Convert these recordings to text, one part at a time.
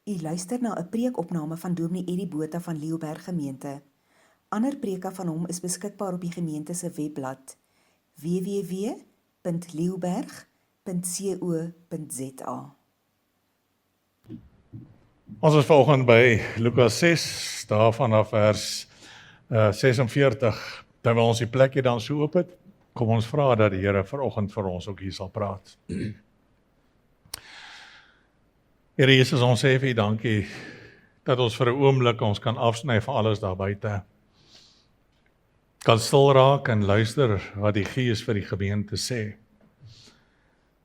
U luister na 'n preekopname van Dominee Eddie Botha van Leeuberg Gemeente. Ander preke van hom is beskikbaar op die gemeente se webblad www.leeuberg.co.za. Ons is vanoggend by Lukas 6, daar vanaf vers 46. Terwyl ons die plekkie dan so oop het, kom ons vra dat die Here vanoggend vir ons ook hier sal praat. Here Jesus, ons sê vir U dankie dat ons vir 'n oomblik ons kan afsny van alles daar buite. Kan stil raak en luister wat die Gees vir die gemeente sê.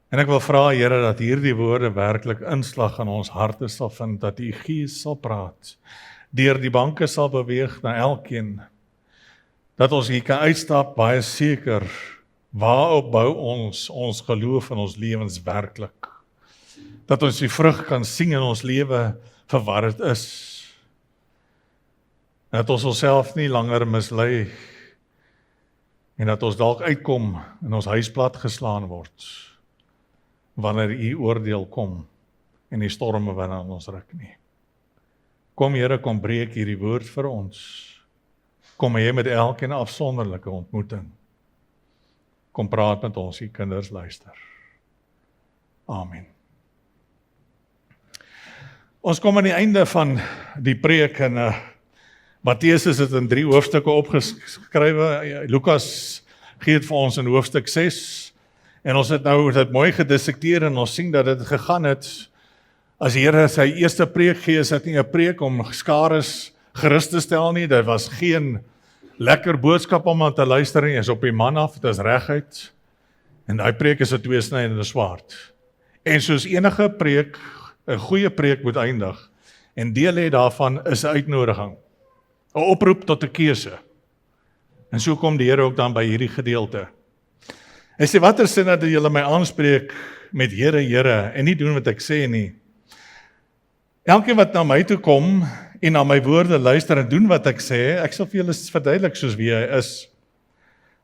En ek wil vra, Here, dat hierdie woorde werklik inslag in ons harte sal vind, dat U Gees sal praat, deur die banke sal beweeg na elkeen, dat ons hier kan uitstap baie seker, waarop bou ons geloof in ons lewens werklik, dat ons die vrug kan sien in ons lewe vir wat dit is, en dat ons onsself nie langer mislei, en dat ons dalk uitkom en ons huis plat geslaan word, wanneer U oordeel kom en die storme wat aan ons ruk nie. Kom Here, kom breek hierdie woord vir ons. Kom hê met elkeen afsonderlike ontmoeting. Kom praat met ons, U kinders luister. Amen. Ons kom aan die einde van die preek en Matteus is dit in 3 hoofstukke opgeskrywe. Lukas gee dit vir ons in hoofstuk 6. En ons het nou dit mooi gedissekteer en ons sien dat dit gegaan het. As die Here sy eerste preek gee, is dit nie 'n preek om skares gerus te stel nie. Dit was geen lekker boodskap om aan te luister nie. Is op die man af, dit is reguit. En daai preek is 'n tweesnydende swaard. En soos enige preek, 'n goeie preek moet eindig. En deel hê daarvan is 'n uitnodiging. 'n Oproep tot 'n keuse. En so kom die Here ook dan by hierdie gedeelte. Hy sê, watter sin dat julle my aanspreek met Here, Here, en nie doen wat ek sê nie. Elkeen wat na my toe kom en na my woorde luister en doen wat ek sê, ek sal vir julle verduidelik soos wie hy is.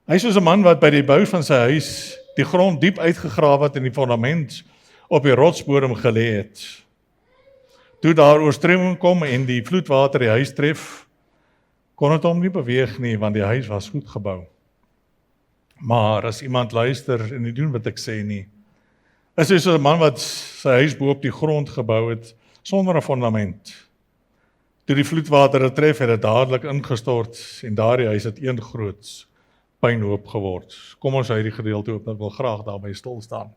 Hy is soos 'n man wat by die bou van sy huis die grond diep uitgegrawe het en die fondament op die rotsbodem gelê het. Toe daar oorstroming kom en die vloedwater die huis tref, kon dit hom nie beweeg nie, want die huis was goed gebou. Maar as iemand luister en nie doen wat ek sê nie, is hy so 'n man wat sy huis bo op die grond gebou het, sonder 'n fondament. Toe die vloedwater dit tref, het dit dadelik ingestort en daardie huis het een groot puinhoop geword. Kom ons uit die gedeelte oop, ek wil graag daarby stil staan.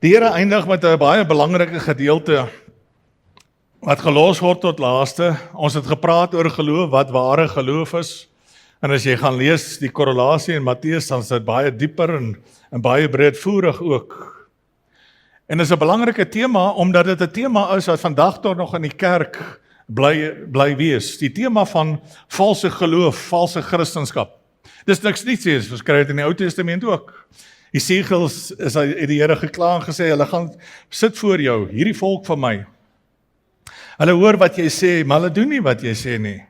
Die Here eindig met 'n baie belangrike gedeelte wat gelos word tot laaste. Ons het gepraat oor geloof, wat ware geloof is. En as jy gaan lees die korrelasie in Matteus, dan is dit baie dieper en baie breedvoerig ook. En dit is 'n belangrike tema, omdat dit 'n tema is wat vandag tot nog in die kerk bly wees. Die tema van valse geloof, valse Christendom. Dis niks niets is, ons kry dit in die Ou Testament ook. Jesegiel het die Here gekla en gesê, hulle gaan sit voor jou, hierdie volk van my. Hulle hoor wat jy sê, maar hulle doen nie wat jy sê nie.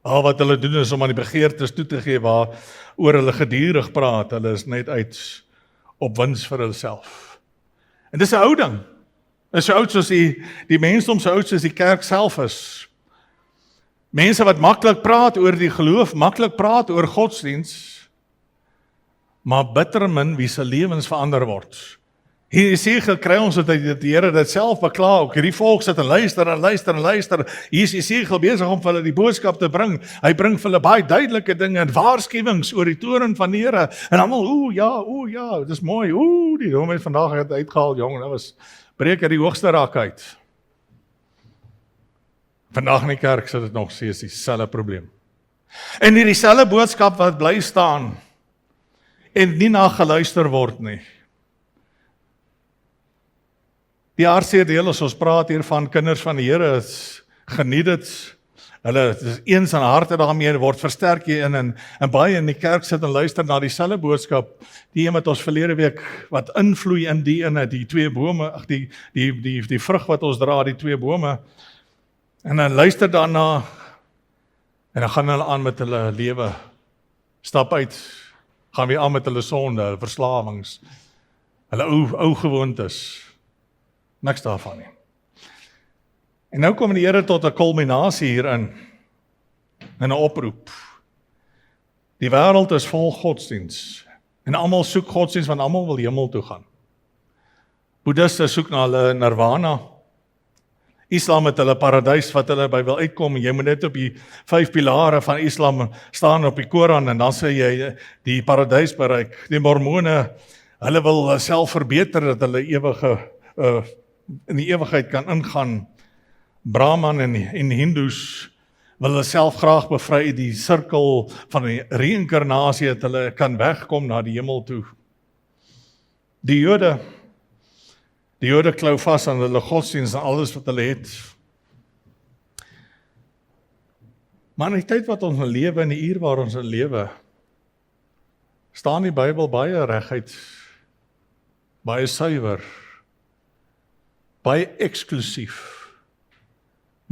Al wat hulle doen is om aan die begeertes toe te gee waar oor hulle gedurig praat. Hulle is net uit op wins vir hulself. En dis 'n ou ding. Dis so oud soos die mensdom, so oud soos die kerk self is. Mense wat maklik praat oor die geloof, maklik praat oor godsdiens, maar bitter min wie se lewens verander word. Hier Jesegiel kry ons dat die Here dit self bekla ook. Hierdie volk sit en luister en luister en luister. Hier is Jesegiel besig om vir hulle die boodskap te bring. Hy bring vir hulle baie duidelike dinge en waarskuwings oor die toorn van die Here. En almal, o ja, dis mooi. Die hom het vandag het uitgehaal, jong, dit was breek uit die hoogste rak uit. Vandag in die kerk sit dit nog steeds dieselfde probleem. En hierdie selfde boodskap wat bly staan en nie na geluister word nie. Die hartseer deel as ons praat hier van kinders van die Here, geniet dit. Hulle is eens aan harte daarmee, word versterk hierin en baie in die kerk sit en luister na dieselfde boodskap. Die een wat ons verlede week wat invloei in die ene, die 2 bome, die vrug wat ons dra, die 2 bome. En dan luister daarna en dan gaan hulle aan met hulle lewe. Stap uit, gaan weer aan met hulle sonde, verslawings. Hulle ou gewoontes. Niks daarvan nie. En nou kom die Here tot 'n kulminasie hierin, in 'n oproep. Die wêreld is vol godsdiens, en almal soek godsdiens, want almal wil hemel toe gaan. Boeddhiste soek na hulle nirvana. Islam het hulle paradys wat hulle by wil uitkom, en jy moet net op die 5 pilare van Islam staan op die Koran, en dan sê jy die paradys bereik. Die mormone, hulle wil self verbeter, dat hulle in die ewigheid kan ingaan. Brahman en Hindus wil hulle self graag bevry uit die sirkel van die reïnkarnasie, dat hulle kan wegkom na die hemel toe. Die Jode klou vas aan hulle godsdienst en alles wat hulle het. Maar in die tyd wat ons lewe, in die uur waar ons lewe, staan die Bybel baie reguit, baie suiwer, baie eksklusief,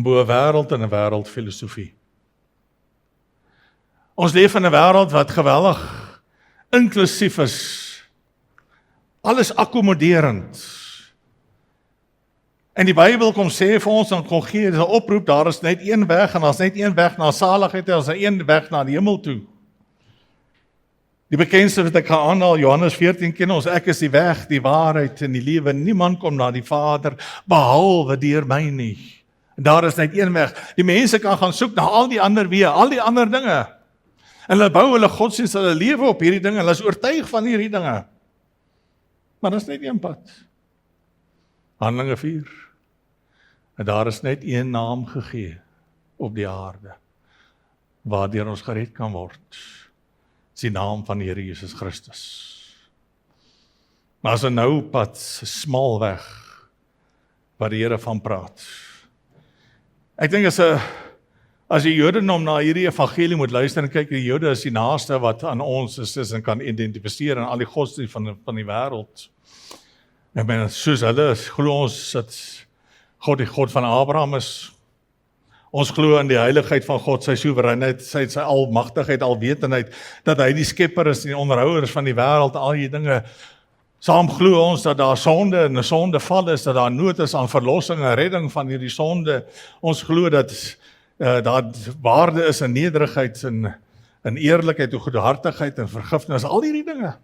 bo 'n wêreld en 'n wêreldfilosofie. Ons leef in 'n wêreld wat geweldig inklusief is, alles akkommoderend. En die Bybel kom sê vir ons, en kom gee 'n oproep, daar is net een weg, en daar is net een weg na saligheid, en daar is een weg na die hemel toe. Die bekendste wat ek gaan aanhaal, Johannes 14 ken ons, ek is die weg, die waarheid en die lewe, niemand kom na die Vader, behalwe deur my nie. En daar is net een weg. Die mense kan gaan soek na al die ander weë, al die ander dinge. En hulle bou hulle godsdienst, hulle lewe op hierdie dinge, hulle is oortuig van hierdie dinge. Maar daar is net een pad. Handelinge 4. En daar is net een naam gegee op die aarde, waardeur ons gered kan word. Dis die naam van die Here Jesus Christus. Maar as 'n nou pad, 'n smal weg, wat die Here van praat. Ek dink as die Jodendom na hierdie evangelie moet luister en kyk, die Jode is die naaste wat aan ons is en kan identifiseer in al die godsdienste van die wêreld. Ek meen, soos hulle glo ons dat God die God van Abraham is. Ons glo in die heiligheid van God, sy soewereiniteit, sy almagtigheid, alwetendheid, dat hy die skepper is, die onderhouer is van die wêreld, al die dinge. Saam glo ons dat daar sonde en 'n sondeval is, dat daar nood is aan verlossing en redding van hierdie sonde. Ons glo dat daar waarde is in nederigheid en eerlikheid en goedhartigheid en vergifnis, al hierdie dinge.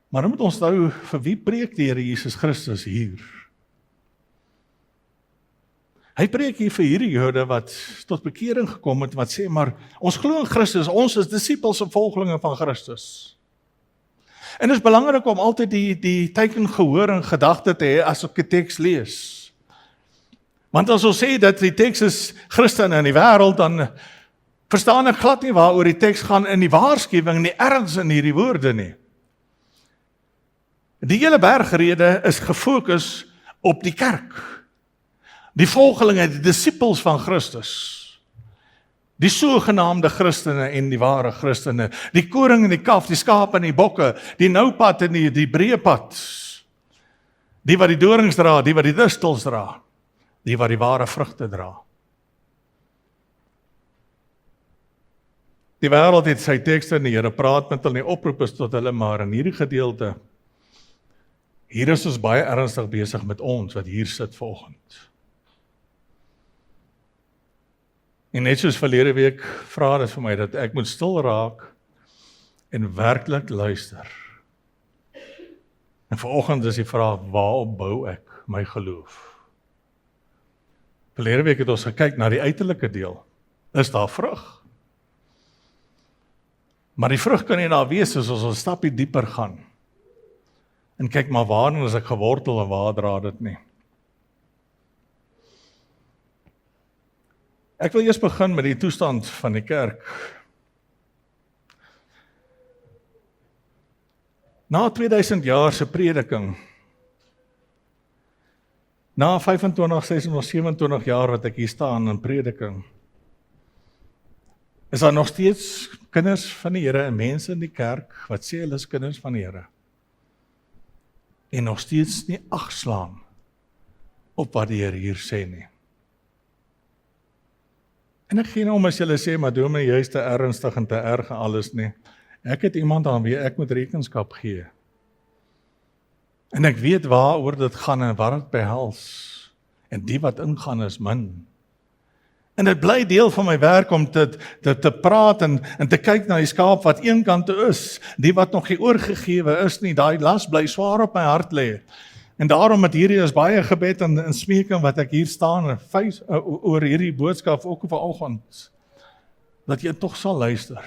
Maar dan moet ons nou, vir wie preek die Here Jesus Christus hier? Hy preek hier vir hierdie Jode wat tot bekering gekom het, wat sê, maar ons glo in Christus, ons is disippels en volgelinge van Christus. En dit is belangrik om altyd die teken gehoor en gedagte te hê as ek die teks lees. Want as ons sê dat die teks is Christene in die wêreld, dan verstaan ek glad nie waaroor die teks gaan in die waarskuwing, nie erns in hierdie woorde nie. Die hele bergrede is gefokus op die kerk. Die volgelinge, die disippels van Christus. Die sogenaamde Christene en die ware Christene. Die koring en die kalf, die skaap en die bokke, die noupad en die breë pad. Die wat die dorings dra, die wat die distels dra. Die wat die ware vrugte dra. Die wêreld het sy tekste en die Here praat met hulle, die oproep is tot hulle, maar in hierdie gedeelte, hier is ons baie ernstig besig met ons, wat hier sit vanoggend. En net soos verlede week, vra dit vir my, dat ek moet stil raak, en werklik luister. En vanoggend is die vraag, waarop bou ek my geloof? Verlede week het ons gekyk na die uiterlike deel. Is daar vrug? Maar die vrug kan nie daar wees as ons 'n stapie dieper gaan. En kyk maar waarin is ek gewortel en waar dra dit nie. Ek wil eers begin met die toestand van die kerk. Na 2000 jaar se prediking, na 25, 26, 27 jaar wat ek hier staan in prediking, is daar nog steeds kinders van die Here en mense in die kerk wat sê hulle is kinders van die Here. En nog steeds nie ag slaan op wat die Here hier sê nie. En ek gee nou om as julle sê, maar dominee, jy is te ernstig en te erg en alles nie. Ek het iemand aan wie ek moet rekenskap gee. En ek weet waaroor dit gaan en wat dit behels. En die wat ingaan is min. En dit bly deel van my werk om te praat en te kyk na die skaap wat een kant toe is, die wat nog nie oorgegewe is nie, daai las bly swaar op my hart lê. En daarom het hierdie is baie gebed en smeeking wat ek hier staan en oor hierdie boodskap ook vanoggend, dat jy tog sal luister.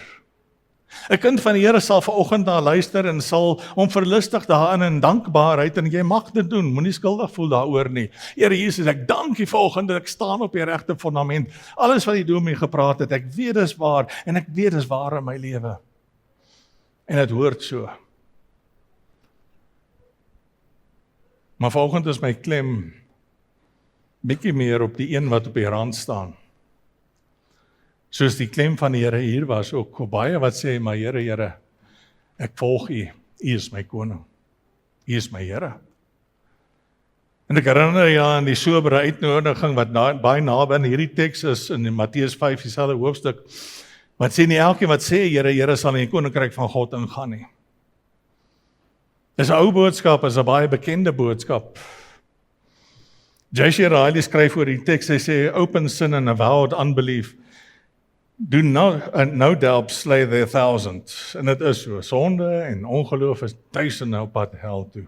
'n Kind van die Here sal vanoggend daar luister en sal hom verlustig daarin in dankbaarheid en jy mag dit doen, moenie skuldig voel daaroor nie. Here Jesus, ek dank U vanoggend dat ek staan op die regte fundament. Alles wat U deur my gepraat het, ek weet dis waar en ek weet dis waar in my lewe. En dit hoort so. Maar vanoggend is my klem bietjie meer op die een wat op die rand staan. Soos die klem van die Here hier was, ook baie wat sê, maar Here, Here, ek volg U, U is my koning, U is my Here. En ek herinner jy aan die sobere uitnodiging wat baie naby aan hierdie teks is, in Matteus 5, dieselfde hoofstuk, wat sê nie elkeen wat sê, Here, Here, sal in die koninkryk van God ingaan nie. Dis 'n ou boodskap, is 'n baie bekende boodskap. J.C. Ryle skryf oor die teks, hy sê, open sin and avowed unbelief do no doubt slay their thousands. En dit is so, sonde en ongeloof is duisende op pad hel toe.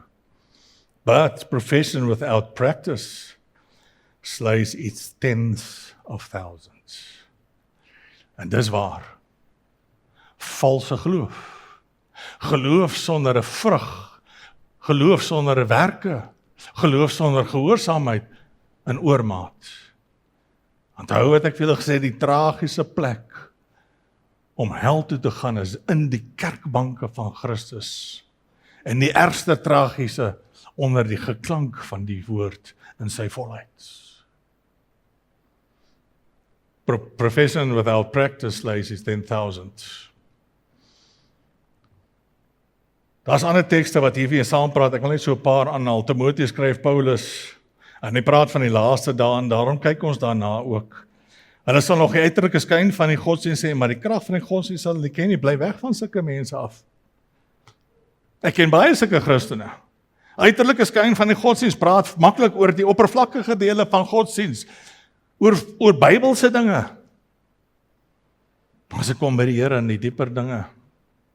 But profession without practice slays its tens of thousands. En dis waar. Valse geloof. Geloof sonder 'n vrug. Geloof sonder 'n werke. Geloof sonder gehoorsaamheid in oormaat. Onthou wat ek vir julle gesê, die tragiese plek om hel toe te gaan is in die kerkbanke van Christus. En die ergste tragiese onder die geklank van die woord in sy volheid. Profession without practice lays is 10,000. Daar's ander tekste wat hier weer saam praat, ek wil net so 'n paar aanhaal. Timoteus skryf Paulus, en hy praat van die laaste dae en daarom kyk ons daarna ook. Hulle sal nog die uiterlike skyn van die godsdienst sê, maar die krag van die godsdienst sal hulle ken nie, bly weg van sulke mense af. Ek ken baie sulke Christene. Uiterlike skyn van die godsdienst praat maklik oor die oppervlakkige dele van godsdienst, oor Bybelse dinge. As ek kom by die Here in die dieper dinge,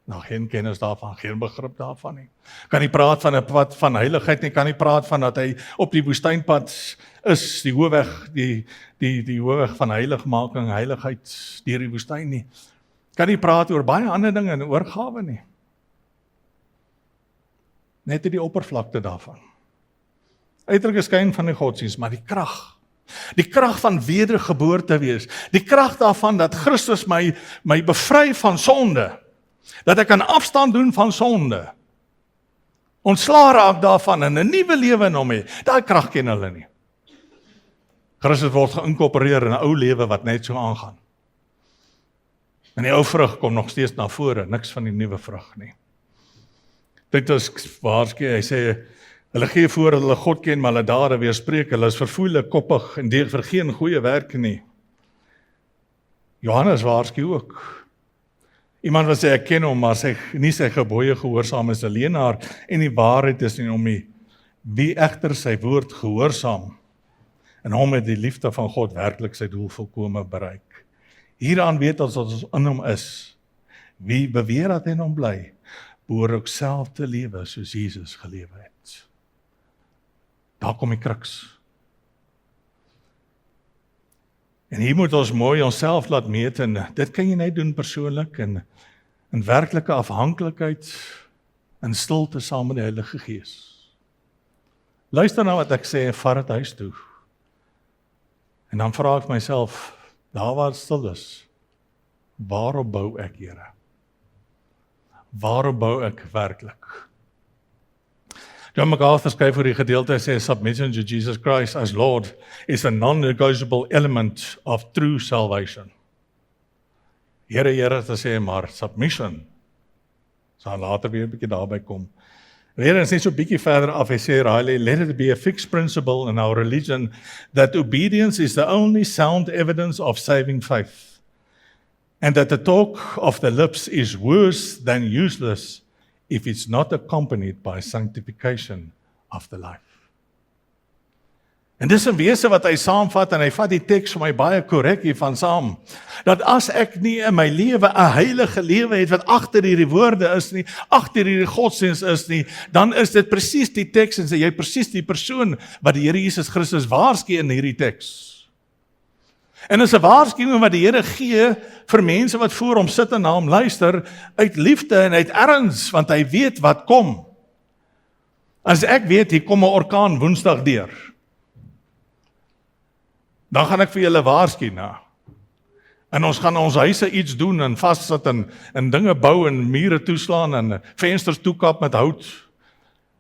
nou geen kennis daarvan, geen begrip daarvan nie. Kan nie praat van 'n pad van heiligheid nie, kan nie praat van dat hy op die woestynpad is, die hoofweg, die hoofweg van heiligmaking, heiligheid deur die woestyn nie. Kan nie praat oor baie ander dinge en oorgawe nie. Net die oppervlakte daarvan. Uiterlike skyn van die godsdienst, maar die krag van wedergeboorte wees, die krag daarvan dat Christus my bevry van sonde, dat ek kan afstand doen van sonde, ontslaa raak daarvan en 'n nuwe lewe in hom hê, daai krag ken hulle nie. Christus word geïnkorporeer in 'n ou lewe wat net so aangaan. En die ou vrug kom nog steeds na vore, niks van die nuwe vrug nie. Dit is waarsku, hy sê, hulle gee voor dat hulle God ken, maar hulle dade weerspreek, hulle is verfoeilik, koppig en deur vir geen goeie werke nie. Johannes waarsku ook. Iemand wat sê, ek ken hom, maar nie sy gebooie gehoorsaam is 'n leienaar en die waarheid is in hom nie. Wie egter sy woord gehoorsaam, en hom het die liefde van God werklik sy doel volkome bereik. Hieraan weet ons dat ons in hom is. Wie beweer dat hy in hom bly, behoort ook self te lewe soos Jesus gelewe het. Daar kom die kruks. En hier moet ons mooi onsself laat meet en dit kan jy net doen persoonlik en in werklike afhanklikheid in stilte saam met die Heilige Gees. Luister na wat ek sê en vat dit huis toe. En dan vra ek myself, daar waar het stil is, waarop bou ek, Here? Waarop bou ek werklik? John MacArthur skryf oor die gedeelte, hy sê, submission to Jesus Christ as Lord is a non-negotiable element of true salvation. Here, Here, te sê, maar submission, sal later weer 'n bietjie daarby kom. Weer eens net so 'n bietjie verder af, hy sê, Riley, let it be a fixed principle in our religion that obedience is the only sound evidence of saving faith. and that the talk of the lips is worse than useless if it's not accompanied by sanctification of the life. En dis 'n wese wat hy saamvat, en hy vat die teks vir my baie korrek hiervan saam, dat as ek nie in my lewe 'n heilige lewe het, wat agter hierdie woorde is nie, agter hierdie godsdiens is nie, dan is dit presies die teks, en sê jy presies die persoon wat die Here Jesus Christus waarsku in hierdie teks. En is 'n waarskuwing wat die Here gee vir mense wat voor hom sit en na hom luister, uit liefde en uit erns, want hy weet wat kom. As ek weet, hier kom 'n orkaan Woensdag deur, dan gaan ek vir julle waarsku na. En ons gaan ons huise iets doen en vassit en dinge bou en mure toeslaan en vensters toekap met hout.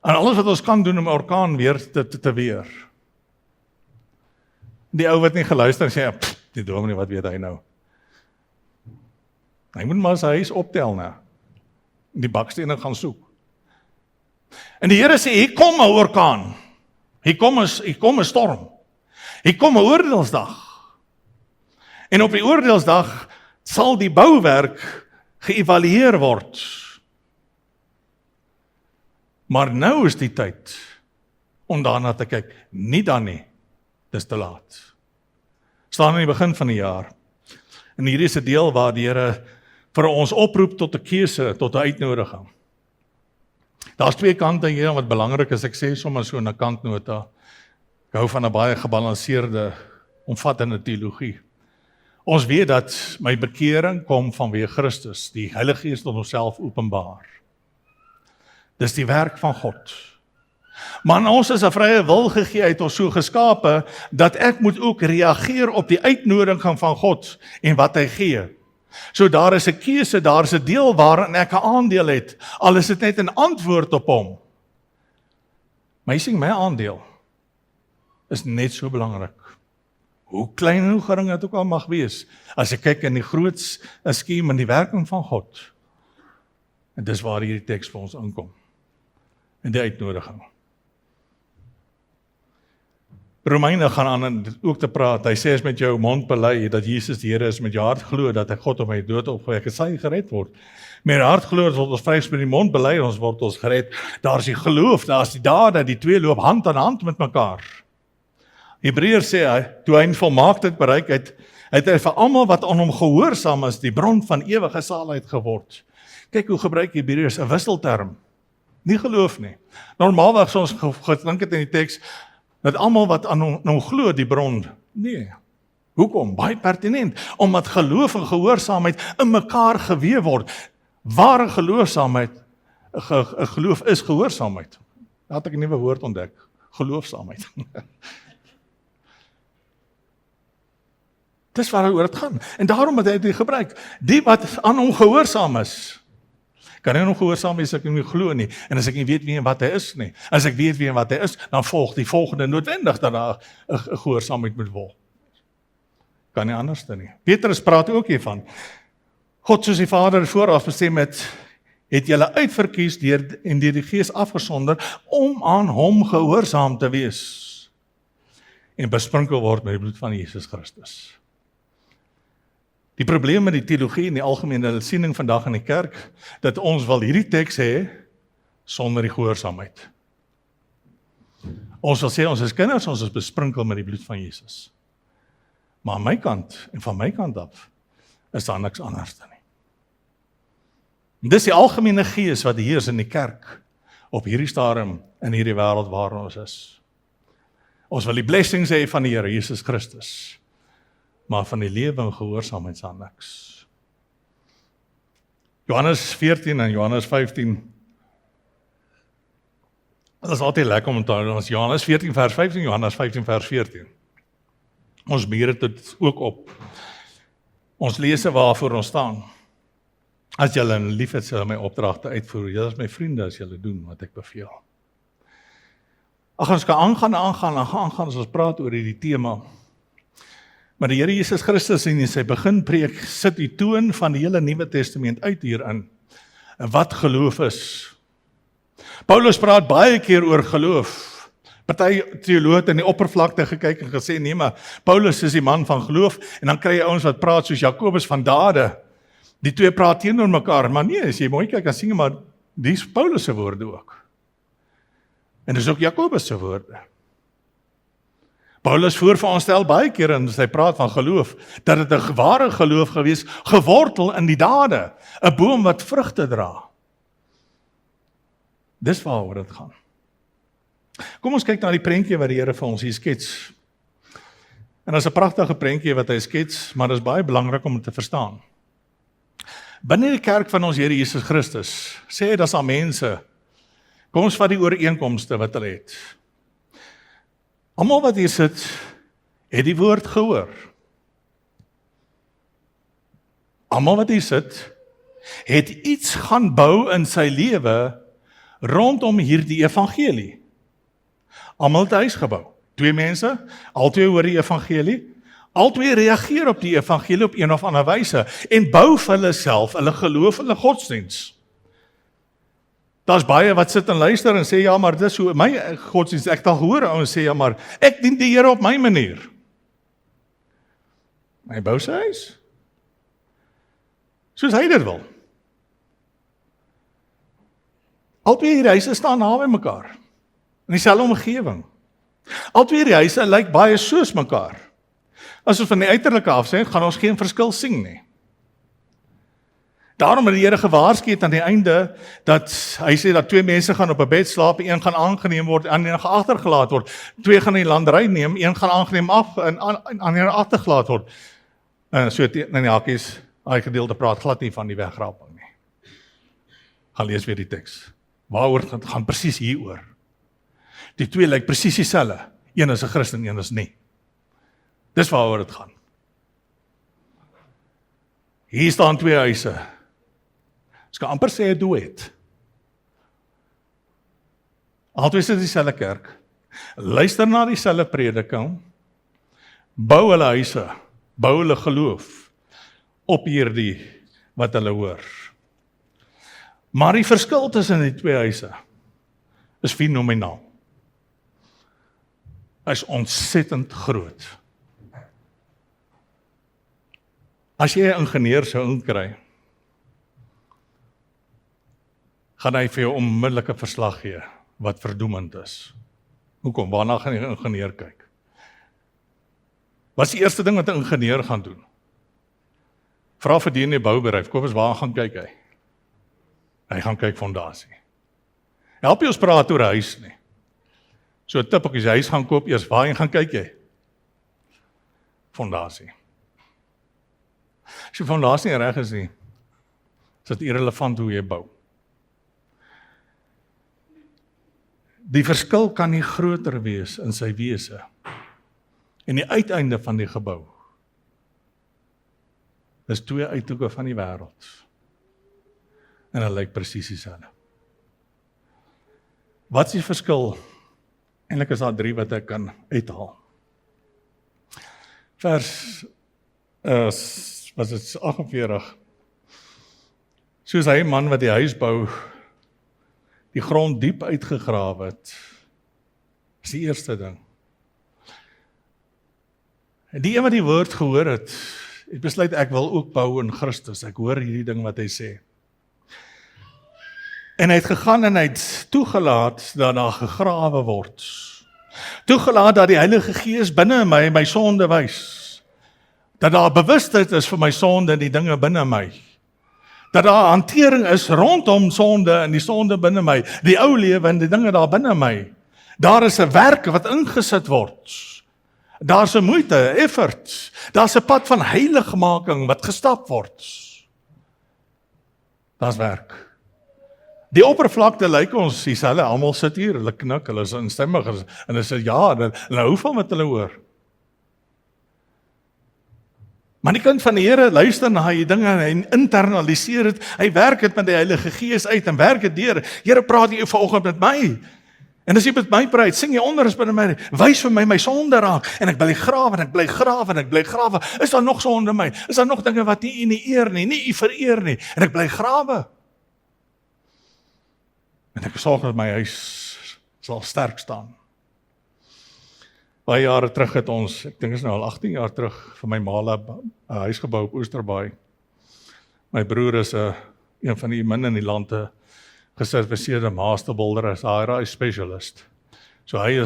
En alles wat ons kan doen om 'n orkaan weer te weer. Die ou wat nie geluister sê, die dominee, wat weet hy nou? Hy moet maar sy huis optel nou. Die bakstene gaan soek. En die Here sê, hier kom 'n orkaan. Hier kom 'n storm. Hier kom 'n oordeelsdag. En op die oordeelsdag sal die bouwerk geëvalueer word. Maar nou is die tyd om daarna te kyk. Nie dan nie. Dis te laat. Staan in die begin van die jaar. En hier is 'n deel waar die Here vir ons oproep tot 'n keuse, tot 'n uitnodiging. Daar's twee kante hier wat belangrik is. Ek sê sommer so 'n kantnota. Ek hou van 'n baie gebalanseerde, omvattende teologie. Ons weet dat my bekering kom vanweë Christus, die Heilige Gees tot homself openbaar. Dis die werk van God. Maar ons is 'n vrye wil gegee, uit ons so geskape, dat ek moet ook reageer op die uitnodiging van God en wat hy gee. So daar is 'n keuse, daar is 'n deel waarin ek 'n aandeel het, al is dit net 'n antwoord op hom. Maar my aandeel is net so belangrik. Hoe klein en hoe gering het ook al mag wees, as ek kyk in die groot skema in die werking van God. En dis waar hierdie teks vir ons inkom. En die uitnodiging. Romeine gaan aan en ook te praat. Hy sê as met jou mond bely dat Jesus die Here is, met jou hart glo dat hy God op my dood opgewek het, sal jy gered word. Met jou hart glo word ons vry, met die mond bely ons word ons gered. Daar is die geloof, daar is die dade, die twee loop hand aan hand met mekaar. Hebreërs sê hy, toe hy volmaaktheid bereik het, het hy vir almal wat aan hom gehoorsaam is, die bron van ewige saligheid geword. Kyk hoe gebruik Hebreërs 'n wisselterm. Nie geloof nie. Normaalweg so ons gedink het in die teks, dat almal wat aan hom glo die bron. Nee. Hoekom? Baie pertinent. Omdat geloof en gehoorsaamheid in mekaar gewewe word. Ware geloofsaamheid, 'n geloof is gehoorsaamheid. Daar het ek 'n nuwe woord ontdek. Geloofsaamheid. Dis waaroor dit gaan. En daarom het hy dit gebruik. Die wat aan hom gehoorsaam is, kan hy nog gehoorsaam wees as ek nie glo nie, en as ek nie weet wie en wat hy is nie. As ek weet wie en wat hy is, dan volg die volgende noodwendig dat daar 'n gehoorsaamheid moet word. Kan nie anders dan nie. Petrus praat ook hiervan. God soos die Vader vooraf bestem het julle uitverkies deur die Gees afgesonder om aan hom gehoorsaam te wees en besprinkel word met die bloed van Jesus Christus. Die probleem met die teologie en die algemene siening vandag in die kerk, dat ons wil hierdie teks hê sonder die gehoorsaamheid. Ons wil sê ons is kinders, ons is besprinkel met die bloed van Jesus. Maar aan my kant en van my kant af is daar niks anders dan nie. En dis die algemene gees wat heers in die kerk op hierdie stadium in hierdie wêreld waar ons is. Ons wil die blessings hê van die Here Jesus Christus. Maar van die lewe en gehoorsaamheid is daar niks. Johannes 14 en Johannes 15. Dat is altyd lekker om te onthou, ons Johannes 14 vers 15, Johannes 15 vers 14. Ons meer dit ook op. Ons lese waarvoor ons staan. As julle lief het, sal my opdragte uitvoer. Julle is my vriende as julle doen wat ek beveel. Ag, ons kan aangaan as ons praat oor hierdie tema. Maar die Here Jesus Christus in sy beginpreek sit die toon van die hele Nuwe Testament uit hierin. En wat geloof is. Paulus praat baie keer oor geloof. Party teoloë het in die oppervlakte gekyk en gesê nee, maar Paulus is die man van geloof, en dan kry jy ouens wat praat soos Jakobus van dade. Die twee praat teenoor mekaar, maar nee, as jy mooi kyk, dan sien jy maar, dis Paulus se woorde ook. En dis ook Jakobus se woorde. Paulus voorstel baie keer en hy praat van geloof, dat dit 'n ware geloof gewees, gewortel in die dade, 'n boom wat vrugte dra. Dis waaroor dit gaan. Kom ons kyk na die prentjie wat die Here vir ons hier skets. En dit is 'n pragtige prentjie wat hy skets, maar dit is baie belangrik om dit te verstaan. Binne die kerk van ons Here Jesus Christus, sê hy dat al mense, kom ons vat die ooreenkomste wat hulle het. Almal wat hier sit, het die woord gehoor. Almal wat hier sit, het iets gaan bou in sy lewe rondom hierdie evangelie. Almal het 'n huis gebou. Twee mense, albei hoor die evangelie, albei reageer op die evangelie op een of ander wyse en bou vir hulle self, hulle geloof, hulle godsdiens. Daar's baie wat sit en luister en sê, ja, maar dis hoe my godsdiens, ek het al gehoor ouens sê, ja, maar ek dien die Here op my manier. Hy bou sy huis, soos hy dit wil. Albei hierdie huise staan naby mekaar, in dieselfde omgewing. Albei hierdie huise lyk baie soos mekaar. As ons van die uiterlike af sê, gaan ons geen verskil sien nie. Daarom het die Here gewaarsku het aan die einde, dat hy sê dat twee mense gaan op 'n bed slaap, een gaan aangeneem word, en een gaan agtergelaat word. Twee gaan die landery neem, een gaan aangeneem af, en ander agtergelaat word. So in die hakies, daai gedeelte praat glad nie van die wegraping nie. Gaan lees weer die teks. Waaroor dit gaan presies hieroor. Die twee lyk presies dieselfde. Een is 'n Christen, een is nie. Dis waaroor dit gaan. Hier staan twee huise. Ek kan amper sê 'n duet. Albei sit in dieselfde kerk. Luister na dieselfde prediking. Bou hulle huise, bou hulle geloof op hierdie wat hulle hoor. Maar die verskil tussen die twee huise is fenomenaal. Hy is ontsettend groot. As jy 'n ingenieur sou inkry, gaan hy vir jou onmiddellike verslag gee wat verdoemend is. Hoekom? Waarna gaan die ingenieur kyk? Wat is die eerste ding wat 'n ingenieur gaan doen? Vra vir die in die boubedryf, Kobus, waar gaan kyk hy? Hy gaan kyk fondasie. Help jy ons praat oor 'n huis nie. So tip ek as jy huis gaan koop eers, waar gaan kyk jy? Fondasie. As jy fondasie nie reg is nie, is dit irrelevant hoe jy bou. Die verskil kan nie groter wees in sy wese en die uiteinde van die gebou. Dis twee uithoeke van die wêreld. En hulle lyk presies dieselfde. Wat is die verskil? Eintlik is daar 3 wat ek kan uithaal. Vers was dit 48. Soos hy man wat die huis bou, die grond diep uitgegrawe het, is die eerste ding. En die een wat die woord gehoor het besluit ek wil ook bou in Christus. Ek hoor hierdie ding wat hy sê. En hy het gegaan en hy het toegelaat dat daar gegrawe word. Toegelaat dat die Heilige Gees binne my sonde wys. Dat daar bewustheid is vir my sonde en die dinge binne my. Dat daar hantering is rondom sonde en die sonde binne my. Die ou lewe en die dinge daar binne my. Daar is 'n werk wat ingesit word. Daar's 'n moeite, effort. Daar's 'n pad van heiligmaking wat gestap word. Daar's werk. Die oppervlakte lyk ons dieselfde, almal sit hier, hulle knik, hulle is instemmig en hulle sê ja, en hulle hou van wat hulle hoor. Maar die kind van die Here luister na die dinge en hy internaliseer dit, hy werk dit met die Heilige Gees uit en werk dit deur. Here, praat jy vanoggend met my? En as jy met my praat, sing jy onder is binne my, wys vir my sonde raak, en ek bly grawe, en ek bly grawe, en ek bly grawe. Is daar nog sonde in my? Is daar nog dinge wat nie u nie eer nie, nie u vereer nie, en ek bly grawe? En ek sorg dat my huis sal sterk staan. Baie jare terug het ons, ek dink is nou al 18 jaar terug, vir my ma 'n huis gebou op Oosterbaai. My broer is een van die min in die lande geserviseerde master builder as high-rise specialist. So hy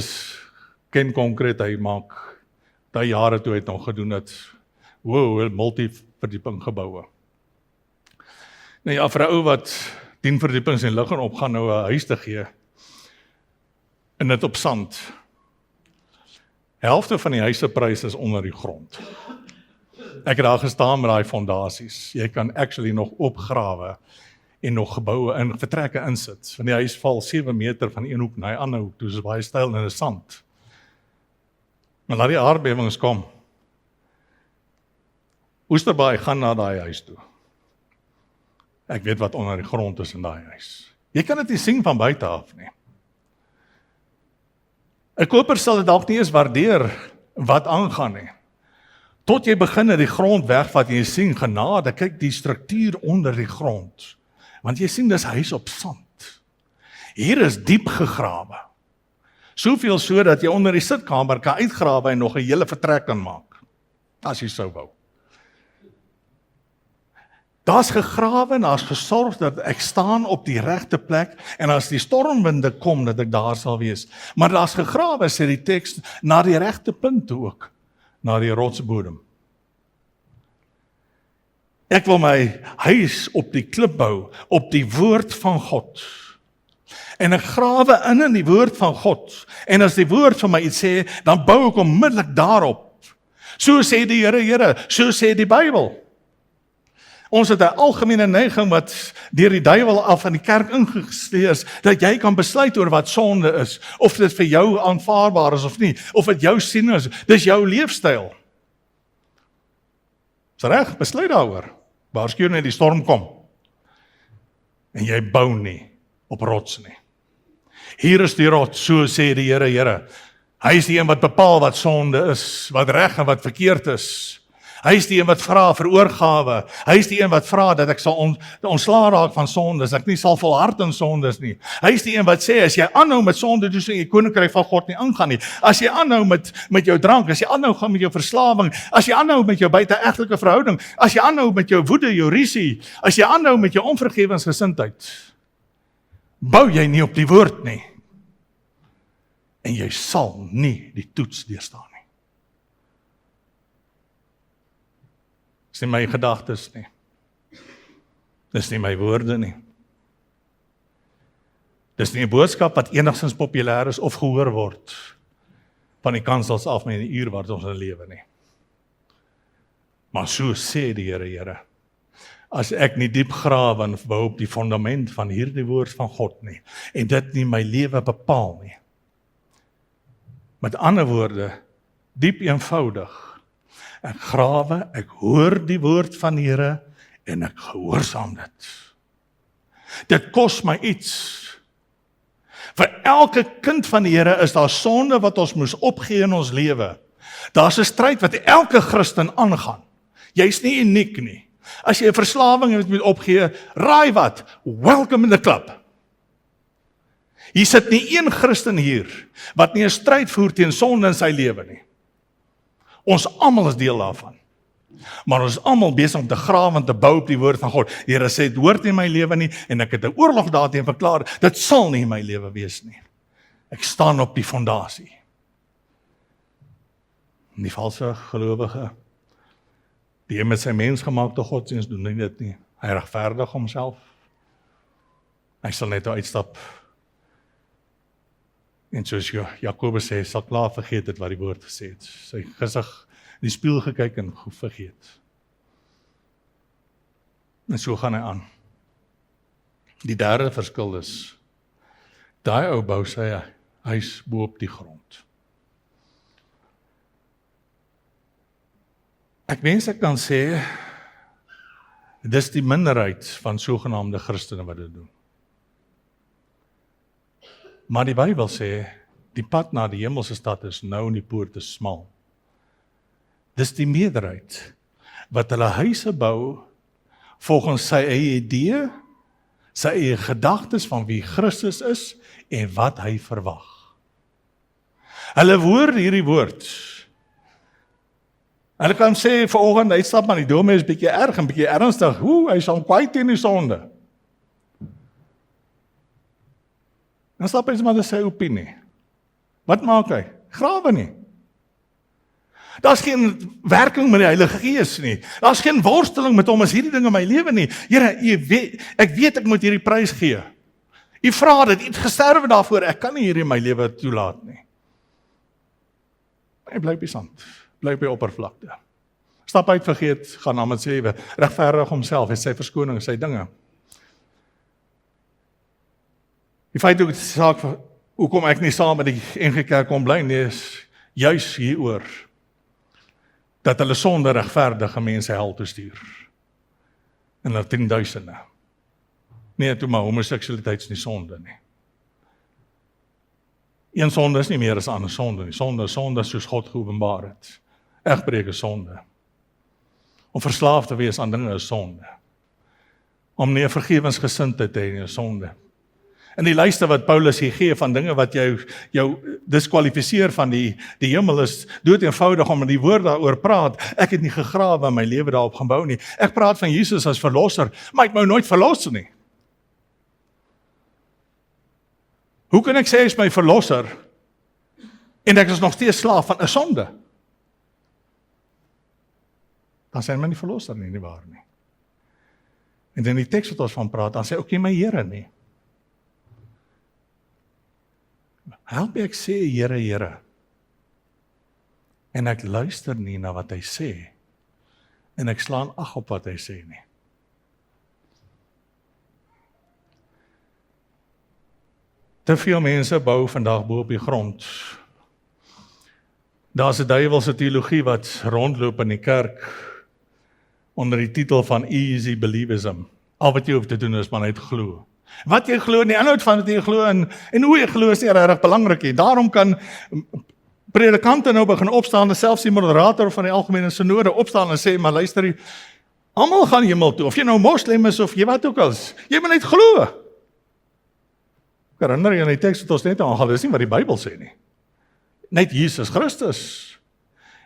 ken konkreet, hy maak daai jare toe hy het nog gedoen het, multi-verdieping geboue. Nou ja, vir 'n ou wat 10 verdiepings en lig en op gaan nou 'n huis te gee, en dit op sand. Helfte van die huisepryse is onder die grond. Ek het daar gestaan met daai fondasies. Jy kan actually nog opgrawe en nog geboue in vertrekke insit. Want die huis val 7 meter van een hoek na die ander hoek, dus is baie styl in die sand. Maar laat die aardbewings kom. Oesterbaai gaan na daai huis toe. Ek weet wat onder die grond is in daai huis. Jy kan dit nie sien van buite af nie. 'n Koper sal dit dalk nie eens waardeer wat aangaan nie. Tot jy begin die grond wegvat en jy sien genade, kyk die struktuur onder die grond. Want jy sien dis huis op sand. Hier is diep gegrawe. Soveel so dat jy onder die sitkamer kan uitgrawe en nog 'n hele vertrek kan maak. As jy sou wou. Daar's gegrawe en daar's gesorg dat ek staan op die regte plek en as die stormwinde kom dat ek daar sal wees. Maar daar's gegrawe, sê die teks, na die regte punt toe ook, na die rotsbodem. Ek wil my huis op die klip bou, op die woord van God. En ek grawe in die woord van God. En as die woord van my iets sê, dan bou ek onmiddellik daarop. So sê die Here, so sê die Bybel. Ons het 'n algemene neiging wat deur die duiwel af in die kerk ingestuur is, dat jy kan besluit oor wat sonde is, of dit vir jou aanvaarbaar is of nie, of dit jou sien is, dis jou leefstyl. Is reg, besluit daaroor. Waarskuw net die storm kom. En jy bou nie op rots nie. Hier is die rots, so sê die Here. Hy is die een wat bepaal wat sonde is, wat reg en wat verkeerd is. Hy is die een wat vra vir oorgawe. Hy is die een wat vra dat ek sal ontslaa raak van sondes, ek nie sal volhard in sondes nie. Hy is die een wat sê, as jy aanhou met sonde, dus jy koninkryk van God nie aangaan nie. As jy aanhou met jou drank, as jy aanhou gaan met jou verslawing, as jy aanhou met jou buiteegtelike verhouding, as jy aanhou met jou woede, jou rusie, as jy aanhou met jou onvergewensgesindheid, bou jy nie op die woord nie. En jy sal nie die toets deurstaan nie. Dis nie my gedagtes nie. Dis nie my woorde nie. Dis nie 'n boodskap wat enigstens populêr is of gehoor word van die kansels af met die uur wat ons in lewe nie. Maar so sê die Here, as ek nie diep grawe en bou op die fundament van hierdie woord van God nie, en dit nie my lewe bepaal nie. Met ander woorde, diep eenvoudig, ek grawe, ek hoor die woord van die Here en ek gehoorsaam dit. Dit kos my iets. Vir elke kind van die Here is daar sonde wat ons moes opgee in ons lewe. Daar's 'n stryd wat elke Christen aangaan. Jy's nie uniek nie. As jy 'n verslawing moet opgee, raai wat? Welcome in the club. Hier sit nie een Christen hier wat nie 'n stryd voer teen sonde in sy lewe nie. Ons almal is deel daarvan. Maar ons is almal besig om te grawe en te bou op die woord van God. Die Here sê, dit hoort nie in my lewe nie, en ek het 'n oorlog daarteen verklaar, dit sal nie in my lewe wees nie. Ek staan op die fondasie. En die valse gelowige, die met sy mensgemaakte godsdienst doen nie dit nie. Hy regverdig homself. Hy sal net uitstap. En soos Jakobus sê, sal klaar vergeet het wat die woord gesê het. Sy gesig in die spieël gekyk en goed vergeet. En so gaan hy aan. Die derde verskil is, daai ou bou sy huis bo op die grond. Ek wens ek kan sê, dis die minderheid van sogenaamde Christene wat dit doen. Maar die Bybel sê, die pad na die hemelse stad is nou en die poort is smal. Dis die meerderheid wat hulle huise bou volgens sy eie idee, sy eie gedagtes van wie Christus is en wat hy verwag. Hulle hoor hierdie woord Hulle kan sê vanoggend uitstap maar die dominee is bietjie erg en bietjie ernstig. Hy sal kwaai teen die sonde. Dan stap hy maar met sy opinie. Wat maak hy? Grawe nie. Daar's geen werking met die Heilige Gees nie. Daar's geen worsteling met hom as hierdie ding in my lewe nie. Here, ek weet ek moet hierdie prys gee. U vra dit, u het gesterwe daarvoor, ek kan nie hierdie in my lewe toelaat nie. Hy bly op die sand, bly op die oppervlakte. Stap uit, vergeet, gaan aan met sy lewe, regverdig homself, het sy verskoning, sy dinge. Die feit ook, saak, hoekom ek nie saam met die NG Kerk kon bly nie, is juis hieroor, dat hulle sonde regverdige mense hel toe stuur. En hulle 10.000. Nee, toe maar homoseksualiteit is nie sonde nie. Een sonde is nie meer as 'n ander sonde nie. Sonde is sonde soos God geopenbaar het. Egbreek is sonde. Om verslaaf te wees aan dinge is sonde. Om nie 'n vergewensgesindheid te hê nie is sonde. En die lyste wat Paulus hier gee van dinge wat jou diskwalifiseer van die hemel is dood eenvoudig om die woord daaroor praat. Ek het nie gegrawe en my lewe daarop gebou nie. Ek praat van Jesus as verlosser, maar ek wou nooit verlos nie. Hoe kan ek sê hy is my verlosser en ek is nog steeds slaaf van 'n sonde? Dan sê hy my nie verlosser nie waar nie. En in die teks wat ons van praat, dan sê hy ook nie my Here nie. Help ek sê Here, Here. En ek luister nie na wat hy sê. En ek slaan ag op wat hy sê nie. Te veel mense bou vandag bo op die grond. Daar's 'n duiwelse teologie wat rondloop in die kerk onder die titel van easy believism. Al wat jy hoef te doen is maar net glo. Wat jy glo en die inhoud van wat jy glo en hoe jy glo is nie regtig belangrik nie. Daarom kan predikante nou begin opstaan en selfs die moderator van die algemene sinode opstaan en sê, maar luister, almal gaan hemel toe, of jy nou moslim is of jy wat ook al is. Jy moet net glo. Ek herinner jy aan die teks wat ons net aangehaal, dis nie wat die Bybel sê nie. Net Jesus Christus.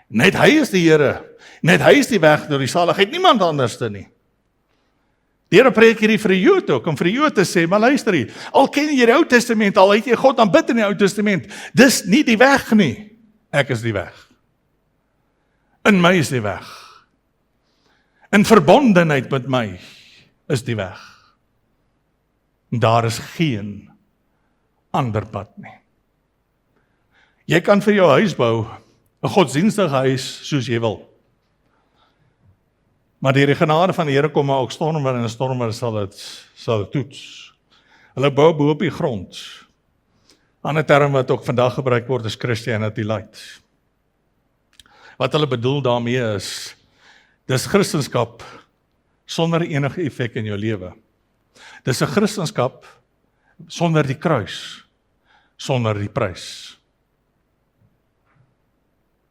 Net hy is die Here. Net hy is die weg deur die saligheid, niemand anderste nie. Die Here preek hierdie vir die Jood ook, om vir die Jood te sê, maar luister hier, al ken jy die Ou Testament, al het jy God aanbid in die Ou Testament, dis nie die weg nie. Ek is die weg. In my is die weg. In verbondenheid met my is die weg. Daar is geen ander pad nie. Jy kan vir jou huis bou, 'n godsdienstige huis soos jy wil. Maar deur die genade van die Here kom maar ook stormwind en 'n stormwind sal dit toets. Hulle bou bo op die grond. 'n Ander term wat ook vandag gebruik word is Christianity Light. Wat hulle bedoel daarmee is, dis Christendom sonder enige effek in jou lewe. Dis 'n Christendom sonder die kruis, sonder die prys.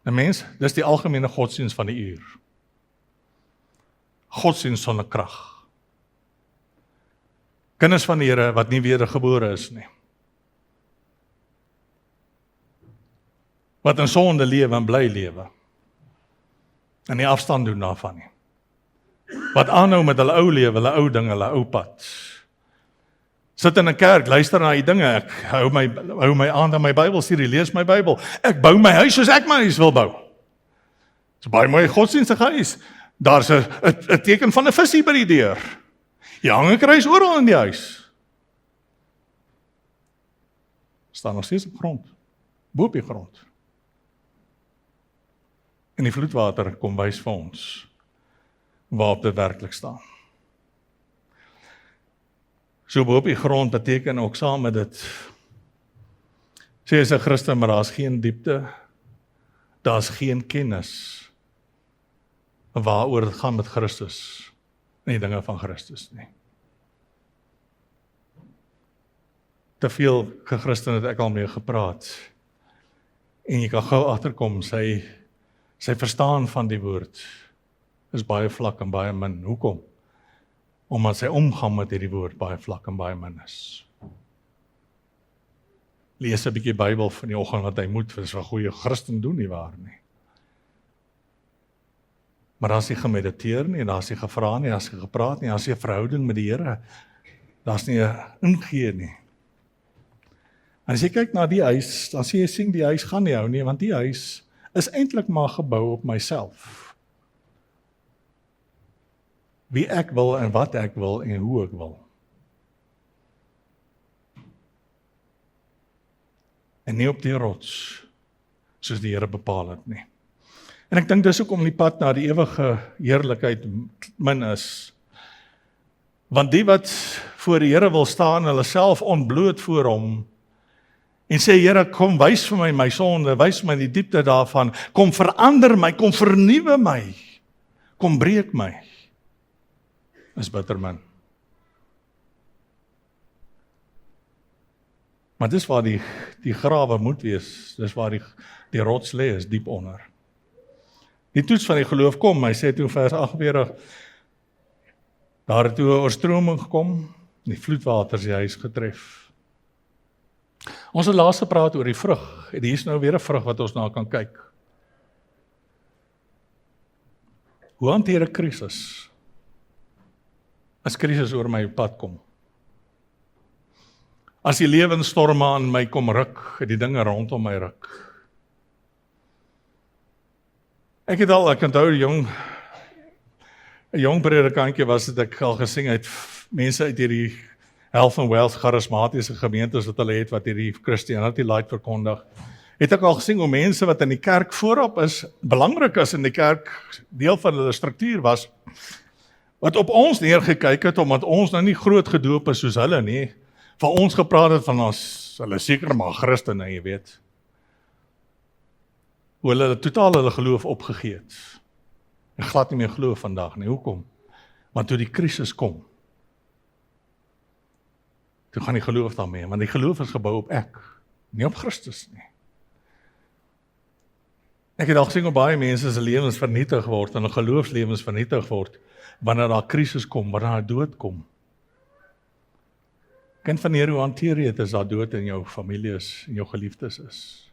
'n Mens, dis die algemene godsdienst van die uur. Godsdienst sonder krag. Kinders van die Here wat nie wedergebore is nie. Wat in sonde lewe en bly lewe. En nie afstand doen daarvan nie. Wat aanhou met hulle ou lewe, hulle ou dinge, hulle ou pad. Sit in 'n kerk, luister na die dinge, ek hou my aan aan my Bybelstudie, lees my Bybel. Ek bou my huis soos ek my huis wil bou. Dis 'n baie mooi godsdienstige huis. Daar's 'n teken van 'n visie by die deur. Jy hang 'n kruis oral in die huis. Staan nog steeds op grond, bo op die grond. En die vloedwater kom wys vir ons waarop dit werklik staan. So bo op die grond beteken ook saam met dit, sê as 'n Christen, maar daar's geen diepte, daar's geen kennis waaroor dit gaan met Christus, en die dinge van Christus nie. Te veel Christen het ek al mee gepraat, en jy kan gou agterkom, sy verstaan van die woord is baie vlak en baie min. Hoekom? Omdat sy omgang met hierdie woord baie vlak en baie min is. Lees 'n bietjie Bybel van die oggend wat hy moet, vir 'n goeie Christen doen nie waar nie. Maar daar is nie gemediteer nie, daar is nie gevra nie, daar is nie gepraat nie, daar is nie 'n verhouding met die Here. Daar is nie 'n ingee nie. En as jy kyk na die huis, dan sien die huis gaan nie hou nie, want die huis is eintlik maar gebou op myself. Wie ek wil en wat ek wil en hoe ek wil. En nie op die rots, soos die Here bepaal het nie. En ek dink dis hoekom die pad na die ewige heerlikheid min is. Want die wat voor die Here wil staan, hulle self ontbloot voor hom, en sê, Here, kom wys vir my sonde, wys my die diepte daarvan, kom verander my, kom vernuwe my, kom breek my, is bitter min. Maar dis waar die grawe moet wees, dis waar die rots lê, is diep onder. Die toets van die geloof kom, hy sê toe vers 48, daar het toe 'n oorstroming gekom, die vloedwaters die huis getref. Ons het laas gepraat oor die vrug, en hier is nou weer 'n vrug wat ons na kan kyk. Hoe hanteer ek krisis? As krisis oor my pad kom. As die lewensstorme aan my kom ruk, die dinge rondom my ruk. Ek onthou 'n jong predikantjie was dit ek al gesing het, mense uit hierdie Health and Wealth charismatiese gemeentes wat hulle het, wat hierdie Christianity Light verkondig. Het ek al gesien hoe mense wat in die kerk voorop is, belangrik is in die kerk, deel van hulle struktuur was, wat op ons neergekyk het, omdat ons nou nie groot gedoop is soos hulle nie, van ons gepraat het van ons, hulle seker maar Christene, jy weet. Hoe hulle totaal hulle geloof opgegee het. En glad nie meer glo vandag nie. Hoekom? Want toe die krisis kom, toe gaan die geloof daarmee, want die geloof is gebou op ek, nie op Christus nie. Ek het al gesien hoe baie mense se lewens vernietig word, en hulle geloofslewens vernietig word, wanneer daar krisis kom, wanneer daar dood kom. Kind van Here, hoe hanteer jy dit as daar dood in jou familie is, en jou geliefdes is?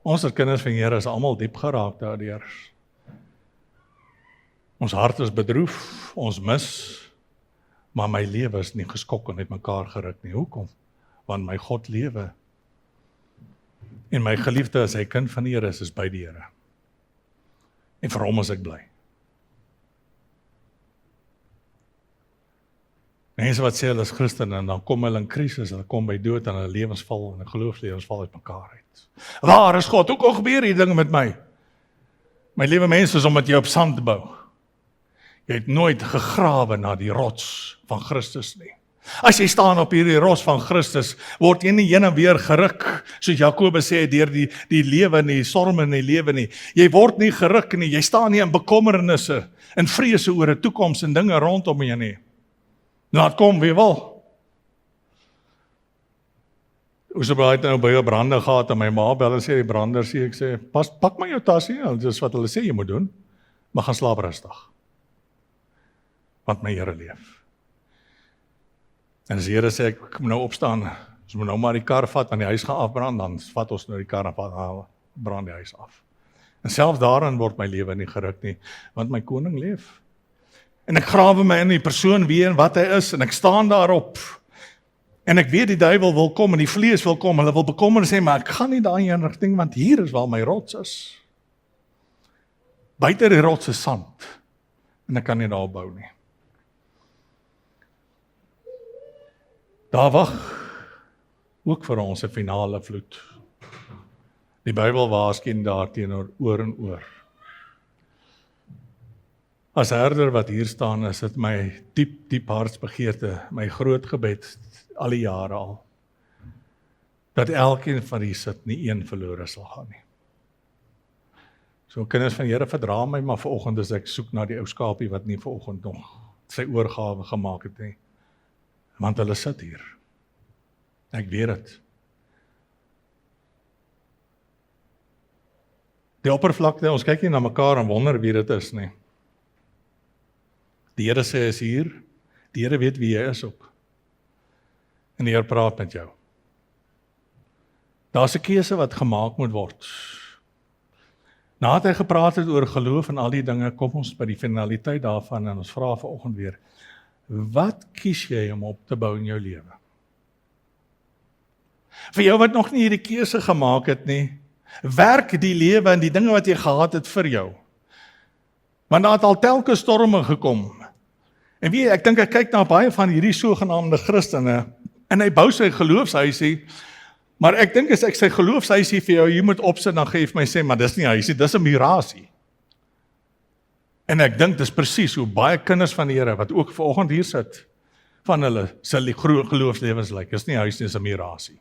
Ons as kinders van die Here is almal diep geraak daardeur. Ons hart is bedroef, ons mis, maar my lewe is nie geskok en uitmekaar geruk nie. Hoekom? Want my God lewe. En my geliefde as hy kind van die Here is by die Here. En vir hom is ek bly. Mense wat sê hulle is Christen en dan kom hulle in krisis, hulle kom by dood en hulle lewens val en hulle geloofslewens val uitmekaar uit. Waar is God? Hoekom gebeur hierdie dinge met my? My liewe mense, is omdat jy op sand bou. Jy het nooit gegrawe na die rots van Christus nie. As jy staan op hierdie rots van Christus, word jy nie heen en weer geruk, soos Jakobus sê, deur die lewe nie, storme in die lewe nie. Jy word nie geruk nie, jy staan nie in bekommernisse, in vrese oor 'n toekoms en dinge rondom jou nie. Laat kom wie wil. Ons het nou by 'n brande gehad en my ma bel en sê die brander sê, ek sê, pak maar jou tasie, dis wat hulle sê jy moet doen, maar gaan slaap rustig. Want my Here leef. En as die Here sê, ek moet nou opstaan, ons moet nou maar die kar vat, want die huis gaan afbrand, dan vat ons nou die kar en brand die huis af. En selfs daarin word my lewe nie geruk nie, want my koning leef. En ek grawe my in die persoon wie en wat hy is, en ek staan daarop. En ek weet die duiwel wil kom, en die vlees wil kom, hulle wil bekommer en sê, maar ek gaan nie daai een rigting, want hier is waar my rots is. Buite die rots is sand, en ek kan nie daar bou nie. Daar wag ook vir ons 'n finale vloed. Die Bybel waarsku daarteenoor oor en oor. As herder wat hier staan, is dit my diep hartsbegeerte, my groot gebed al die jare al, dat elkeen van die sit nie een verlore sal gaan nie. So kinders van die Here, verdra my maar vanoggend as ek soek na die ou skapie wat nie vanoggend nog sy oorgawe gemaak het nie. Want hulle sit hier. Ek weet dit. Die oppervlakte, ons kyk nie na mekaar en wonder wie dit is nie. Die Here sê hy is hier, die Here weet wie jy is ook. En die Here praat met jou. Daar's 'n keuse wat gemaak moet word. Nadat hy gepraat het oor geloof en al die dinge, kom ons by die finaliteit daarvan en ons vra vanoggend weer, wat kies jy om op te bou in jou lewe? Vir jou wat nog nie hierdie keuse gemaak het nie, werk die lewe en die dinge wat jy gehad het vir jou. Want daar het al telke storme gekom. En weet jy, ek dink ek kyk na baie van hierdie sogenaamde Christene, en hy bou sy geloofshuisie, maar ek dink as ek sy geloofshuisie vir jou hier moet opsit, dan gee hy vir my sê, maar dis nie huisie, dis 'n mirasie. En ek dink dis presies hoe baie kinders van die Here, wat ook vanoggend hier sit, van hulle se geloofslewens lyk. Dis nie huis nie, dis 'n mirasie.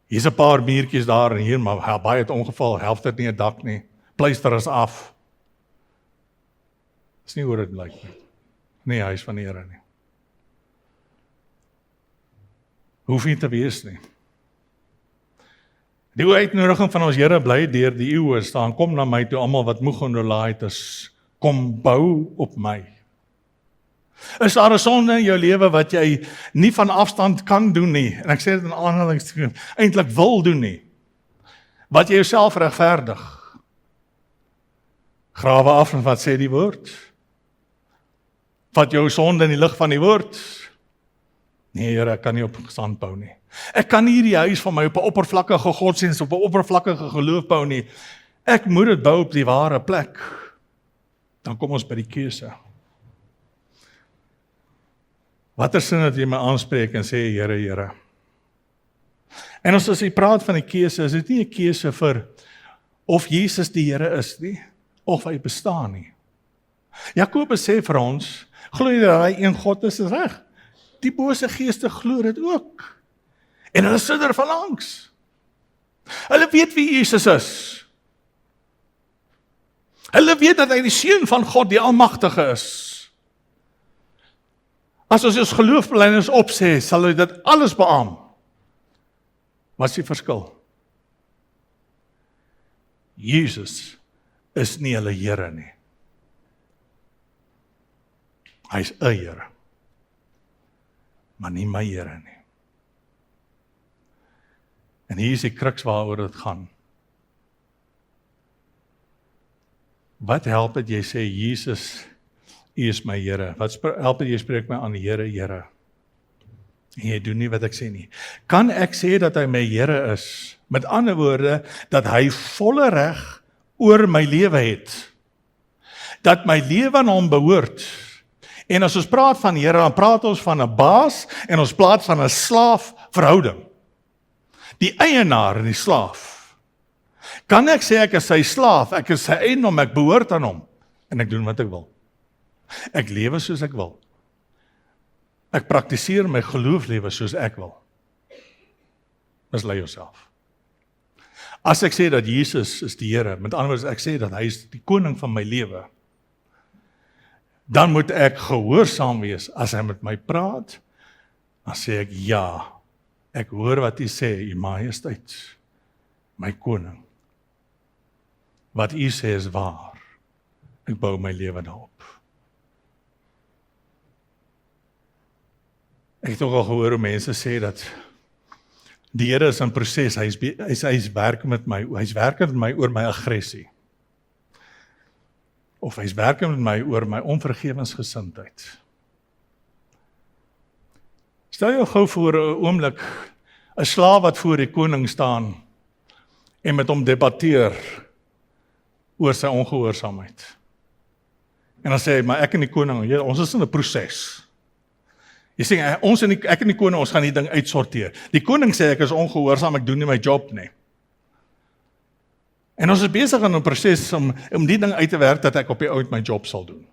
Hier's 'n paar muurtjies daar en hier, maar baie het ongeval, helft het nie 'n dak nie, pleister is af. Dis nie hoe dit lyk nie. Nie huis van die Here nie. Hoef nie te wees nie. Die uitnodiging van ons Here bly deur die eeue staan, kom na my toe almal wat moeg en oorlaaid is, kom bou op my. Is daar 'n sonde in jou lewe wat jy nie van afstand kan doen nie, en ek sê dit in aanhalingstekens, eintlik wil doen nie, wat jy jouself regverdig? Grawe af en wat sê die woord? Vat jou sonde in die lig van die woord? Nee, Here, ek kan nie op sand bou nie. Ek kan nie hierdie huis van my op 'n oppervlakkige godsdienst, op 'n oppervlakkige geloof bou nie. Ek moet dit bou op die ware plek. Dan kom ons by die keuse. Watter sin het jy my aanspreek en sê, Here, Here? En as jy praat van die keuse, is dit nie 'n keuse vir of Jesus die Here is nie, of hy bestaan nie. Jakobus sê vir ons, glo jy dat hy een God is reg? Die bose geeste glo dit ook. En hulle sidder van angs. Hulle weet wie Jesus is. Hulle weet dat hy die Seun van God, die Almagtige is. As ons geloofbelijdenis opsê, sal hy dit alles beamoen. Wat is die verskil? Jesus is nie hulle Here nie. Hy is 'n Here, maar nie my Here nie. En hier is die kruks waaroor dit gaan. Wat help dit jy sê, Jesus, U is my Here? Wat help dit jy spreek my aan, Here, Here? En jy doen nie wat ek sê nie. Kan ek sê dat hy my Here is? Met ander woorde, dat hy volle reg oor my lewe het. Dat my lewe aan hom behoort. En as ons praat van Here, dan praat ons van 'n baas en ons praat van 'n slaaf verhouding. Die eienaar en die slaaf. Kan ek sê ek is sy slaaf, ek is sy eiendom, ek behoort aan hom en ek doen wat ek wil. Ek lewe soos ek wil. Ek praktiseer my geloofslewe soos ek wil. Mislei jouself. As ek sê dat Jesus is die Here, met ander woorde ek sê dat hy is die koning van my lewe, dan moet ek gehoorsaam wees. As hy met my praat, dan sê ek ja. Ek hoor wat U sê, U Majesteit, my koning. Wat U sê is waar. Ek bou my lewe daarop. Ek het ook al gehoor hoe mense sê dat die Here is in proses, hy's werk met my oor my aggressie. Of hy's werk met my oor my onvergewensgesindheid. Stel jou gou voor 'n oomblik 'n slaaf wat voor die koning staan en met hom debatteer oor sy ongehoorsaamheid. En dan sê hy, maar ek en die koning, ons is in 'n proses. Jy sê, ek en die koning, ons gaan die ding uitsorteer. Die koning sê, ek is ongehoorsaam, ek doen nie my job nie. En ons is besig in 'n proses om die ding uit te werk, dat ek op die oud my job sal doen.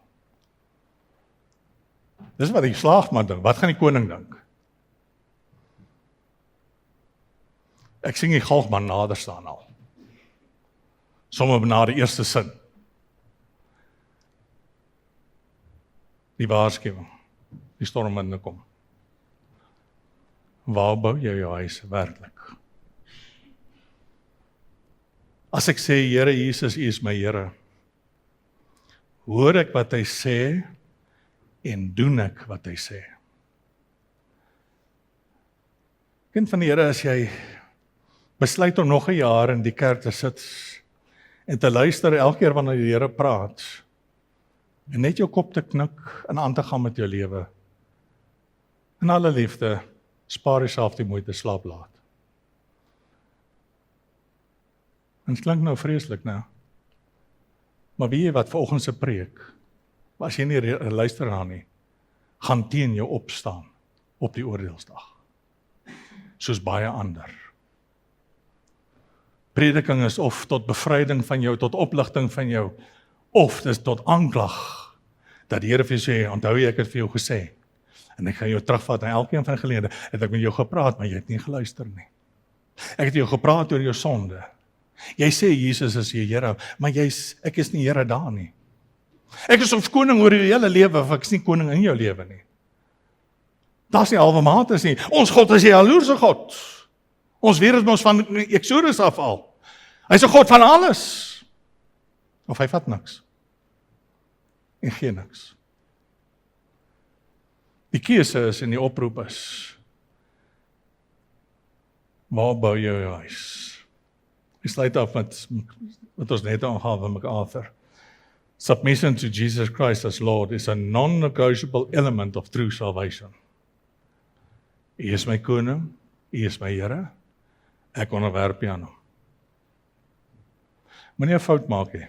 Dis wat die slaafman dink. Wat gaan die koning dink? Ek sien die galgman nader staan al. Sommige na die eerste sin. Die waarskuwing. Die stormwinde kom. Waar bou jy jou huis werklik? As ek sê, Here Jesus, U is my Here, hoor ek wat hy sê en doen ek wat hy sê. Kind van die Here, as jy besluit om nog 'n jaar in die kerk te sit en te luister elke keer wanneer die Here praat, en net jou kop te knik en aan te gaan met jou lewe. In alle liefde, spaar jouself die moeite, slaap laat. En het klink nou vreeslik, nou. Maar weet jy wat, vanoggend se preek, as jy nie luister na nie, gaan teen jou opstaan op die oordeelsdag. Soos baie ander. Prediking is of tot bevryding van jou, tot opligting van jou, of dis tot aanklag, dat die Here vir jou sê, onthou jy ek het vir jou gesê, en ek gaan jou terugvat na elkeen van die gelede, het ek met jou gepraat, maar jy het nie geluister nie. Ek het jou gepraat oor jou sonde. Jy sê Jesus is jy Here, maar ek is nie Here daar nie. Ek is ons koning oor jou hele lewe, of ek is nie koning in jou lewe nie. Daar's nie halwe mates nie. Ons God is 'n jaloerse God. Ons weet dit ons van Exodus af al. Hy's 'n God van alles. Of hy vat niks. En geen niks. Die keuse is en die oproep is, waar bou jy jou huis? Ek sluit af met wat ons net aangehaal van MacArthur. Submission to Jesus Christ as Lord is a non-negotiable element of true salvation. Hy is my koning, hy is my Here, ek onderwerp jy aan hom. Moenie 'n fout maak nie.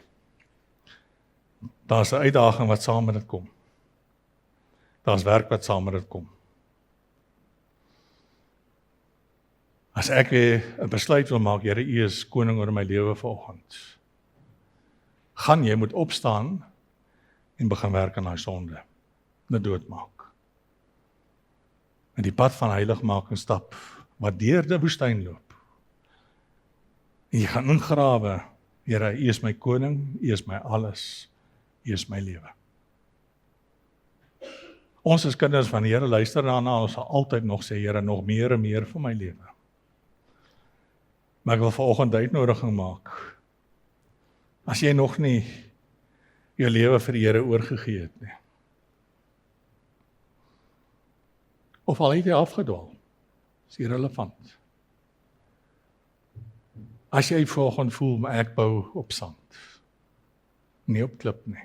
Daar's 'n uitdaging wat saam met dit kom. Daar's werk wat saam met dit kom. As ek weer 'n besluit wil maak, Here, U is koning oor my lewe vanoggend, gaan jy moet opstaan en begin werk aan daai sonde, dit doodmaak. En die pad van heiligmaking stap, wat deur die woestyn loop. En jy gaan ingrawe, Here, U is my koning, U is my alles, U is my lewe. Ons as kinders van die Here luister daarna, ons sal altyd nog sê, Here, nog meer en meer vir my lewe. Maar ek wil vanoggend uitnodiging maak. As jy nog nie jou lewe vir die Here oorgegee het nie. Of al het jy afgedwaal, is irrelevant. As jy vanoggend voel, maar ek bou op sand, nie op klip nie,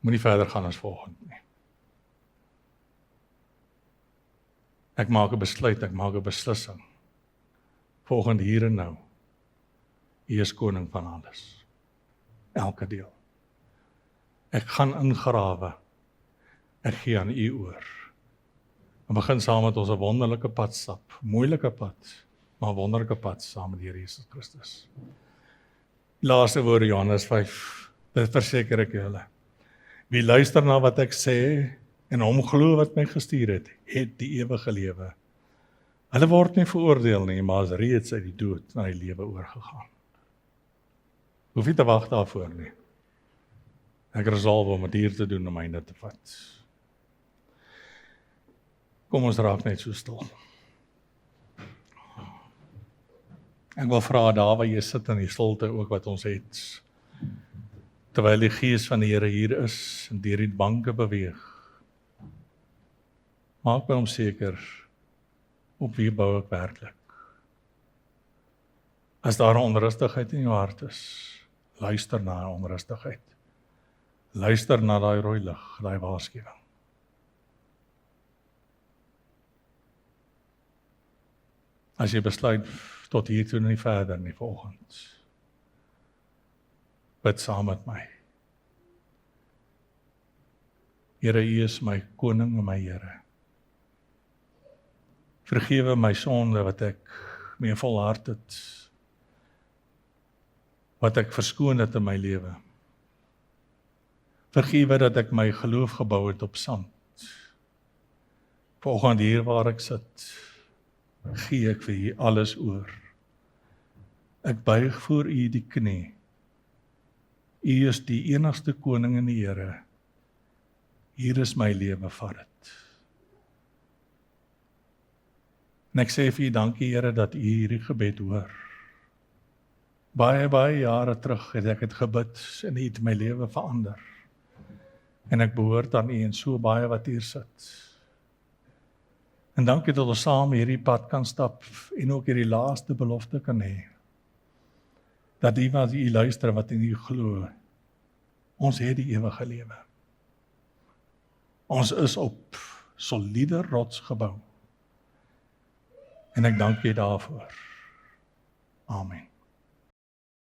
moenie verder gaan as vanoggend nie. Ek maak 'n besluit, ek maak 'n beslissing. Vanoggend hier en nou. U is koning van alles. Elke deel. Ek gaan ingrawe. Ek gee aan U oor. En begin saam met ons 'n wonderlike pad stap. Moeilike pad, maar wonderlike pad saam met die Here Jesus Christus. Laaste woorde Johannes 5. Dit verseker ek julle. Wie luister na wat ek sê en hom glo wat my gestuur het die ewige lewe. Hulle word nie veroordeel nie, maar is reeds uit die dood na die lewe oorgegaan. Hoef nie te wag daarvoor nie. Ek resolve om dit hier te doen om myne te vat. Kom ons raak net so stil. Ek wil vra daar waar jy sit in die stilte ook wat ons het, terwyl die Gees van die Here hier is en deur die banke beweeg. Maak by hom seker, op wie bou ek werklik? As daar 'n onrustigheid in jou hart is, luister na die onrustigheid. Luister na daai rooi lig, daai waarskuwing. As jy besluit tot hier toe en nie verder nie vanoggend, bid saam met my. Here, U is my koning en my Here. Vergewe my sonde wat ek mee volhard het, wat ek verskoon het in my lewe. Vergewe dat ek my geloof gebou het op sand. Vanoggend hier waar ek sit, gee ek vir U alles oor. Ek buig voor U die knie. U is die enigste koning en die Here. Hier is my lewe, vat dit. En ek sê vir U dankie Here dat U hierdie gebed hoor. Baie jare terug het ek dit gebid en U het my lewe verander. En ek behoort aan U en so baie wat hier sit. En dankie dat ons saam hierdie pad kan stap en ook hierdie laaste belofte kan hê. dat die wat u luister, wat in u glo, ons het die ewige lewe. Ons is op soliede rots gebou. En ek dank u daarvoor. Amen.